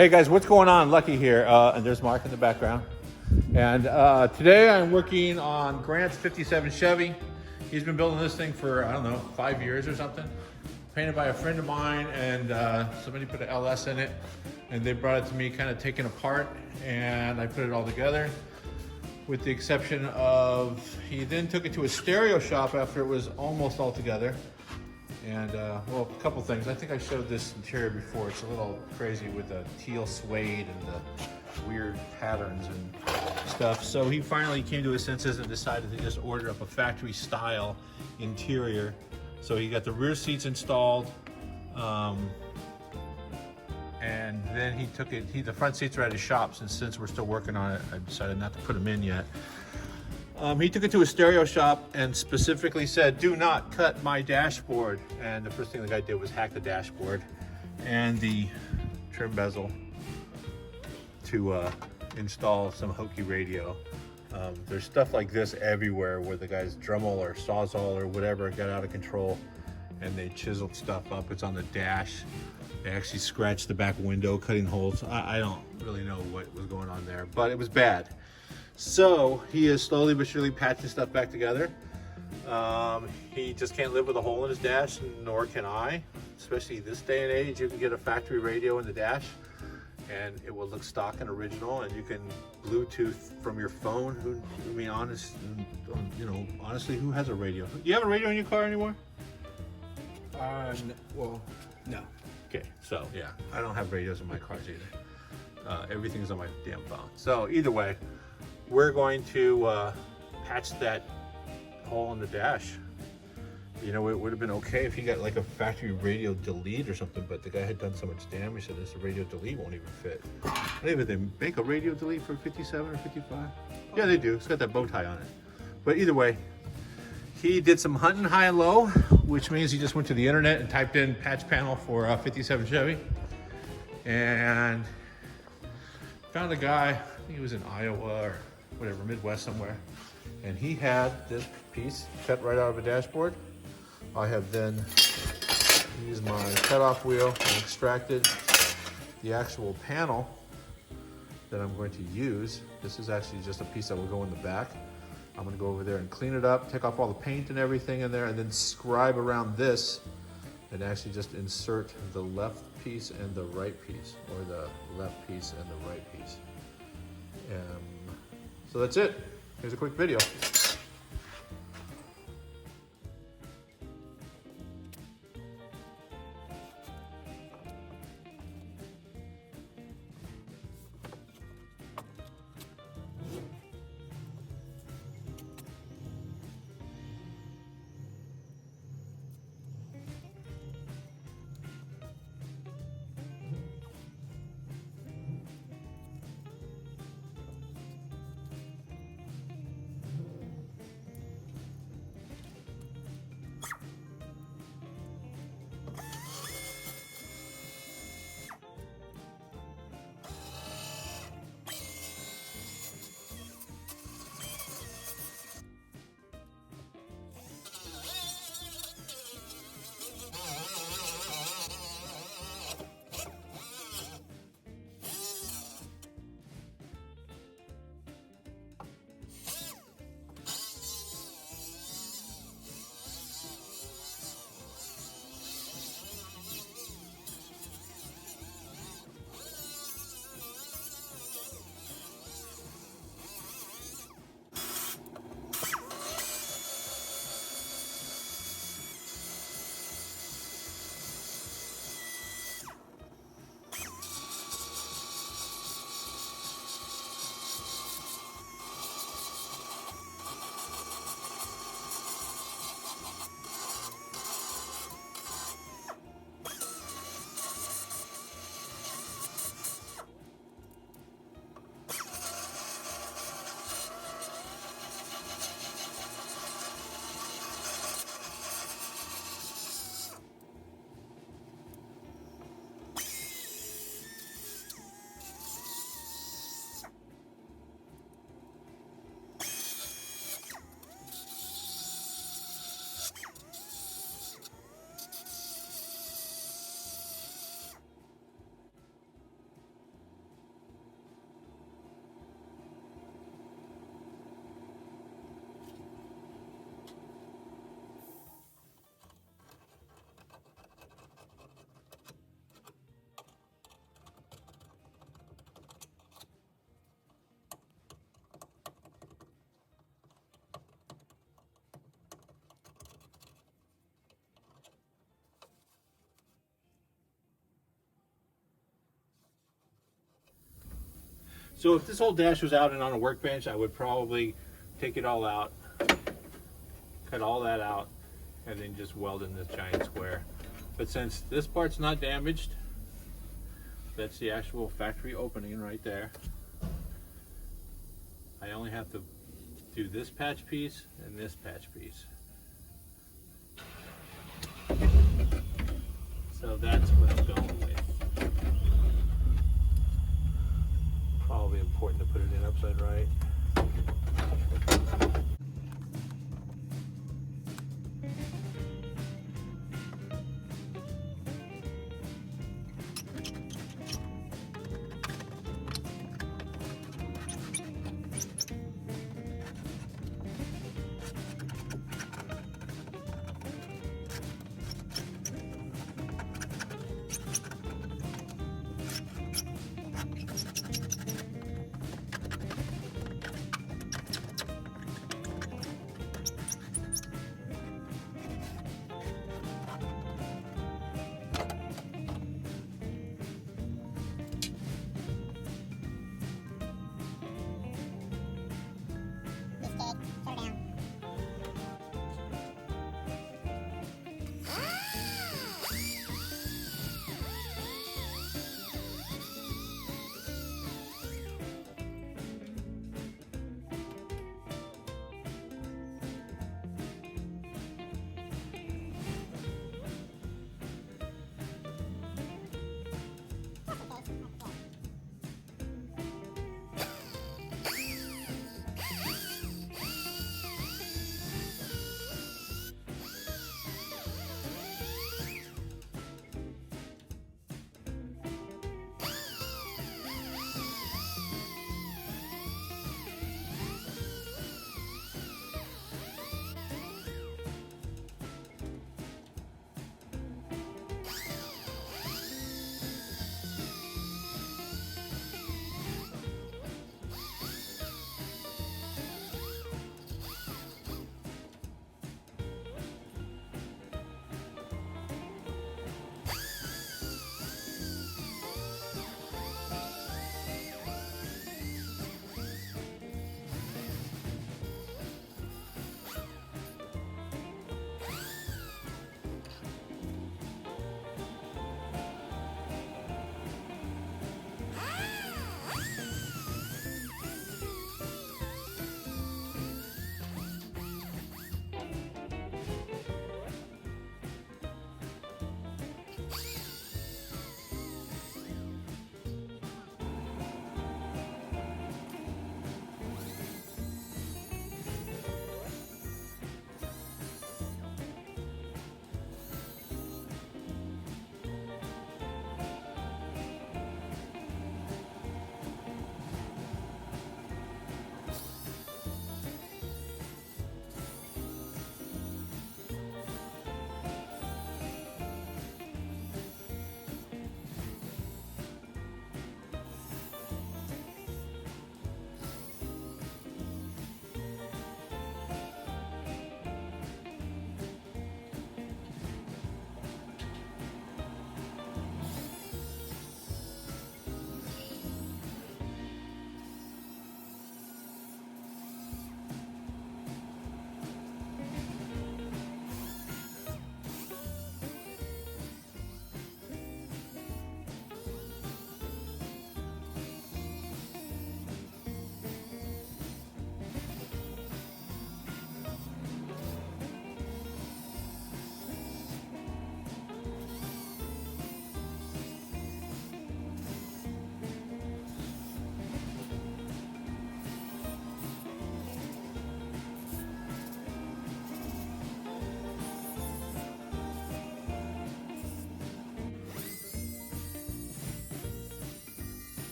Hey guys, what's going on? Lucky here, and there's Mark in the background. And today I'm working on Grant's 57 Chevy. He's been building this thing for, I don't know, 5 years or something. Painted by a friend of mine, and somebody put an LS in it, and they brought it to me kind of taken apart, and I put it all together. With the exception of, he then took it to a stereo shop after it was almost all together. And well, a couple things. I think I showed this interior before. It's a little crazy with the teal suede and the weird patterns and stuff. So he finally came to his senses and decided to just order up a factory style interior. So he got the rear seats installed, and then he took it, the front seats are at his shop, since we're still working on it, I decided not to put them in yet. He took it to a stereo shop and specifically said, do not cut my dashboard. And the first thing the guy did was hack the dashboard and the trim bezel to install some hokey radio. There's stuff like this everywhere where the guy's Dremel or Sawzall or whatever got out of control and they chiseled stuff up. It's on the dash. They actually scratched the back window, cutting holes. I don't really know what was going on there, but it was bad. So he is slowly but surely patching stuff back together. He just can't live with a hole in his dash, nor can I. Especially this day and age, you can get a factory radio in the dash and it will look stock and original, and you can Bluetooth from your phone. Honestly, who has a radio? Do you have a radio in your car anymore? Well, no. Okay, so yeah, I don't have radios in my cars either. Everything's on my damn phone. So either way, we're going to patch that hole in the dash. You know, it would have been okay if he got like a factory radio delete or something, but the guy had done so much damage that this radio delete won't even fit. I don't even think they make a radio delete for 57 or 55. Yeah, they do. It's got that bow tie on it. But either way, he did some hunting high and low, which means he just went to the internet and typed in patch panel for 57 Chevy and found a guy. I think he was in Iowa or whatever, Midwest somewhere, and he had this piece cut right out of a dashboard. I have then used my cutoff wheel and extracted the actual panel that I'm going to use. This is actually just a piece that will go in the back. I'm going to go over there and clean it up, take off all the paint and everything in there, and then scribe around this and actually just insert the left piece and the right piece, or the left piece and the right piece. So that's it. Here's a quick video. So if this whole dash was out and on a workbench, I would probably take it all out, cut all that out, and then just weld in this giant square. But since this part's not damaged, that's the actual factory opening right there. I only have to do this patch piece and this patch piece. So that's what I'm going with. Probably important to put it in upside right.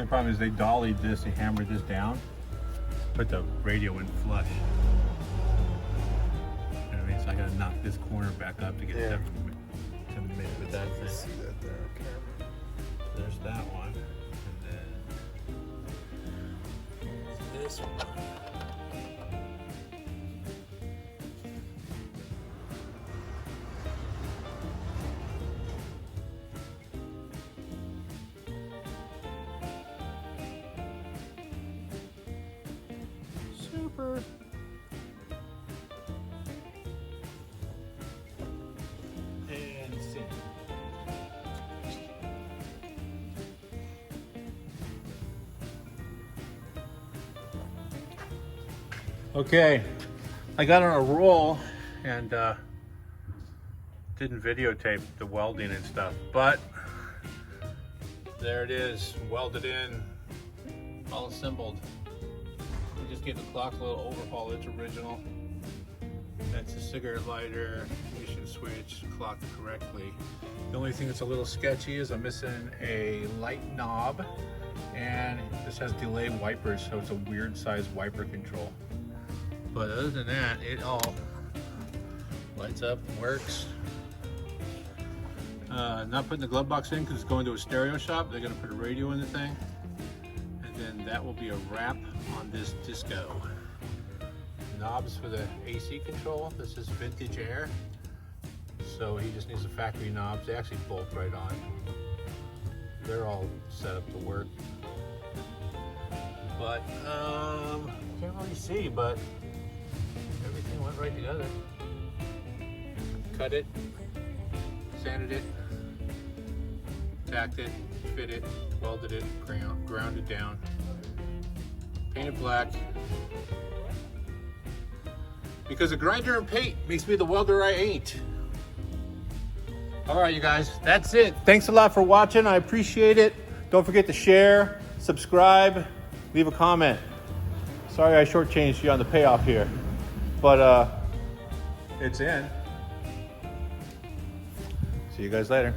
My problem is they dollied this, they hammered this down, put the radio in flush. You know what I mean? So I gotta knock this corner back up to get it to mix with that thing. See that there on camera. There's that one. And then this one. Super. And see. Okay, I got on a roll and didn't videotape the welding and stuff, but there it is, welded in, all assembled. We just gave the clock a little overhaul. It's original. That's a cigarette lighter, ignition switch, clocked correctly. The only thing that's a little sketchy is I'm missing a light knob, and this has delay wipers, so it's a weird size wiper control. But other than that, it all lights up and works. Not putting the glove box in because it's going to a stereo shop. They're going to put a radio in the thing. And then that will be a wrap on this disco. Knobs for the AC control. This is vintage air. So he just needs the factory knobs. They actually bolt right on. They're all set up to work. But, can't really see, but everything went right together. Cut it, sanded it, tacked it, fit it, welded it, ground it down, painted black. Because a grinder and paint makes me the welder I ain't. All right, you guys, that's it. Thanks a lot for watching. I appreciate it. Don't forget to share, subscribe, leave a comment. Sorry I shortchanged you on the payoff here, but it's in. See you guys later.